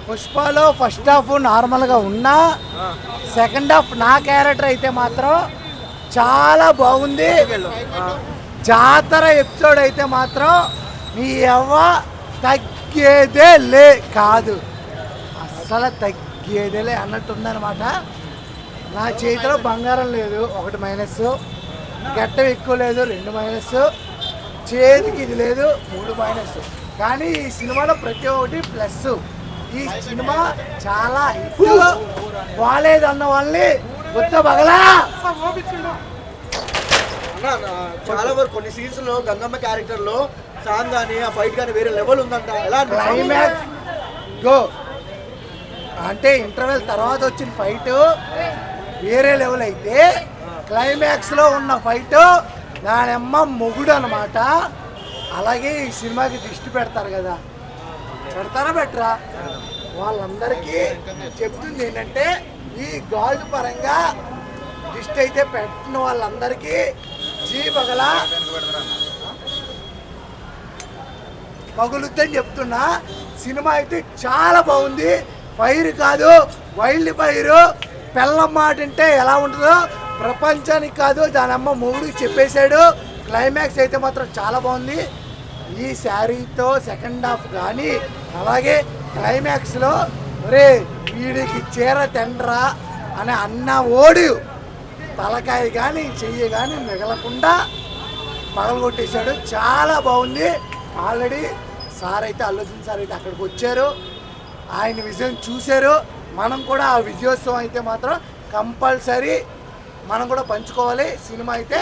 పుష్పలో first half నార్మల్గా ఉన్నా second half నా క్యారెక్టర్ అయితే మాత్రం చాలా బాగుంది. జాతర ఎపిసోడ్ అయితే మాత్రం నీ ఎవ్వ తగ్గేదే లే కాదు, అస్సలు తగ్గేదేలే అన్నట్టుందనమాట. నా చేతిలో బంగారం లేదు, 1 మైనస్, గట్టం ఎక్కువ లేదు, 2 మైనస్, చేతికి ఇది లేదు, 3 మైనస్. కానీ ఈ సినిమాలో ప్రతి ఒక్కటి ప్లస్. ఈ సినిమా చాలా హిట్. బాగాలేదు అన్న వాళ్ళని గుర్త బగలా. చాలా వరకు కొన్ని సీన్స్ లో గంగమ్మ క్యారెక్టర్ లో సాంగ్ కానీ ఆ ఫైట్ కానీ వేరే లెవెల్ ఉందంట. ఎలా క్లైమాక్స్ గో అంటే ఇంటర్వెల్ తర్వాత వచ్చిన ఫైట్ వేరే లెవెల్ అయితే, క్లైమాక్స్ లో ఉన్న ఫైట్ దానమ్మ మొగుడు అనమాట. అలాగే ఈ సినిమాకి దృష్టి పెడతారు కదా, పెడతారా బెటరా, వాళ్ళందరికీ చెప్తుంది ఏంటంటే ఈ గాజు పరంగా దృష్టి అయితే పెట్టిన వాళ్ళందరికీ జీ బగలా పగులుద్దని చెప్తున్నా. సినిమా అయితే చాలా బాగుంది. ఫైర్ కాదు, వైల్డ్ ఫైరు. పెళ్ళం మాట అంటే ఎలా ఉంటుందో ప్రపంచానికి కాదు దానమ్మ మూడుకి చెప్పేశాడు. క్లైమాక్స్ అయితే మాత్రం చాలా బాగుంది. ఈ శారీతో సెకండ్ హాఫ్ కానీ అలాగే క్లైమాక్స్లో ఒరే వీడికి చీర తెండ్రా అని అన్న ఓడు తలకాయ కానీ చెయ్యి కానీ మిగలకుండా పగలగొట్టేశాడు. చాలా బాగుంది. ఆల్రెడీ సార్ అయితే అల్లు అర్జున్ సార్ అయితే అక్కడికి వచ్చారు, ఆయన విజయం చూశారు. మనం కూడా ఆ విజయోత్సవం అయితే మాత్రం కంపల్సరీ మనం కూడా పంచుకోవాలి. సినిమా అయితే